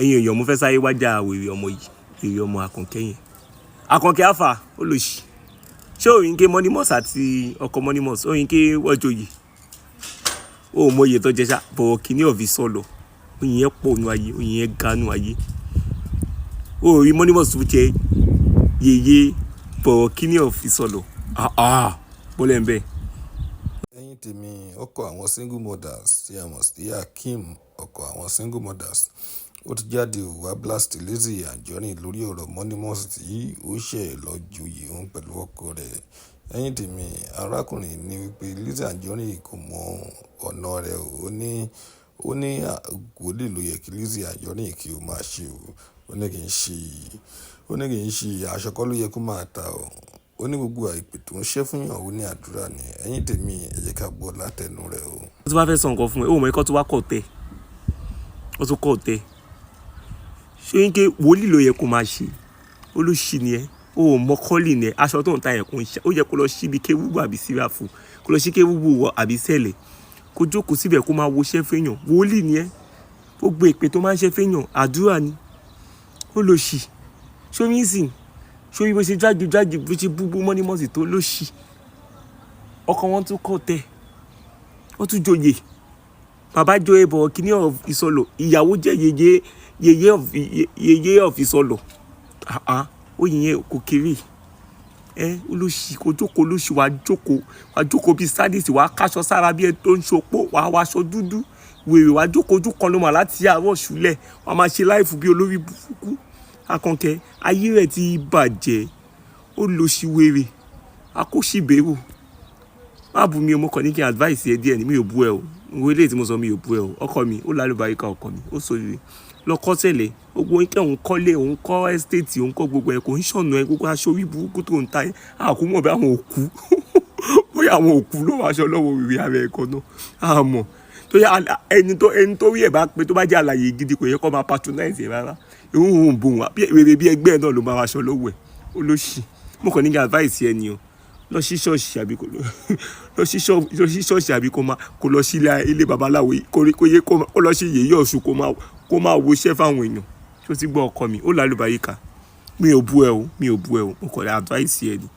ẹ̀yin èèyàn mo fẹ́ sáré wájà wèrè ọmọ yìí, wèrè ọmọ Àkànkẹ́ yẹn. Àkànkẹ́ Alpha ó lọ sí. Ṣé Òyìnkẹ́ Mọ́nímọ́s àti ọkọ Mọ́nímọ́s Òyìnkẹ́ wọ́jọ́yè? Ó mọyè tó jẹ ṣá bọ̀wọ̀ kìíní ọ̀fi sọ̀lọ̀. Oyin yẹn pọ̀ nù ayé, oyin yẹn ga nù ayé. Ó rí Mọ́nímọ́s tó jẹ yèyé bọ̀wọ̀ kìíní ọ̀fi sọ̀lọ̀. Bọ́lẹ̀ ń bẹ̀. Ẹ̀yin tèmi ọkọ àwọn single mothers tí a mọ̀ sí Akeem ọkọ àwọn single mothers ó ti jáde wá blast Lizzy Anjorin lórí ọ̀rọ̀ Mọ́nímọ́s tí ó ṣẹ̀ lọ joyè òun pẹ̀lú ọkọ rẹ̀. Ẹ̀yin tèmi arákùnrin ní wípé Lizzy Anjorin kò mọ ọ̀nà rẹ̀ ó ní wòlíì ló yẹ kí Lizzy Anjorin kí ó máa ṣe ó ní kì í ṣe aṣọ kọ́ ló yẹ kó máa ta o. Ó ní gbogbo àìpè tó ń ṣẹ́ fún yàn ó ní àdúrà ni. Ẹ̀yin tèmi ẹ jẹ́ ká gbọ́ látẹnu rẹ̀ o. Ó tún bá fẹ́ sọ nǹkan fún ẹ, ó mọ ikọ́ tó wá kọ̀ tẹ́. Ó tún kọ̀ tẹ́. Ṣé Òyìnkẹ́ wòlíì ló yẹ kó máa ṣe? Olóṣì ni ẹ. Ó mọ kọ́lì ni ẹ. Aṣọ tó ń ta yẹn kò ń ṣe. Ó yẹ kó lọ síbi kéwúbù àbí síráfù. Kó lọ sí kéwúbù wọ àbí sẹ́lẹ̀. Kó jókòó síbẹ̀ kó máa woṣẹ́ fẹ́yàn. Wòlíì ni ẹ. Ó gbé ìpè tó máa ń ṣe fẹ́yàn. Àdúrà ni. Olóṣì. Ṣé oyin sìn? Ṣé oyin bó ṣe jáde bó ṣe búbú Mọ́nímọ́s tó lóṣì? Ọkọ wọn tún kọ̀ tẹ́. Ó tún joyè. Bàbá joyè bọ̀ kíní of ìsọlọ̀. Ìyàwó jẹ́ yèyé of ìsọlọ̀. Oyin yẹn kò kéré. Olóṣì kò jókòó olóṣì wàá jókòó bíi sádìsì wàá káṣọ sára bí ẹ tó ń ṣopó wàá wáṣọ dúdú wèrè wàá jókòó ojú kan ló mà láti àárọ̀ ṣúlẹ̀ wàá máa ṣe láìfù bí olórí burúkú. Àkànkẹ́ ayé rẹ̀ ti bàjẹ́ olóṣì wèrè akóṣìbérò. Má bú mi o, mo kàn ní kí n advice ẹ díẹ̀ ni mi ò bú ẹ o. Ìwé ilé tí mo sọ mi ò bú ẹ o. Ọkọ mi ó lálùbáríkà ọkọ mi ó sóríire. Lọ kọ́ tẹ̀lé gbogbo Òyìnkẹ́ òun kọ́lé òun kọ́ ẹ́stéètì òun kọ́ gbogbo ẹ̀ kò ń ṣọ̀nà ẹ gbogbo aṣọ orí burúkú tó ń ta ẹ. Àkúmọ̀ bí àwọn òkú bóyá àwọn òkú ló wá aṣọ lọ́wọ́ rere ara ẹ̀ kan náà. Àmọ́ tó yá ẹni tó rí ẹ̀ bá pé tó bá jẹ́ àlàyé gidi kò yẹ kó máa patronize ẹ̀ rárá. Òun bò wá rere bí ẹgbẹ́ náà ló máa wá aṣọ lọ́wọ́ ẹ̀ olóṣì. Mo kàn ní kí advice ẹ ni o. Lọ sí ṣọ́ọ̀ṣì àbí kò lọ sí ilé babaláwo kó lọ sí yèyé ọ̀ṣun kó máa woṣẹ́ fáwọn èèyàn. Ṣé o ti gbọ́ ọkọ mi ó lálùbáríkà? Mi ò bú ẹ o mo kàn ní advice ẹ ni.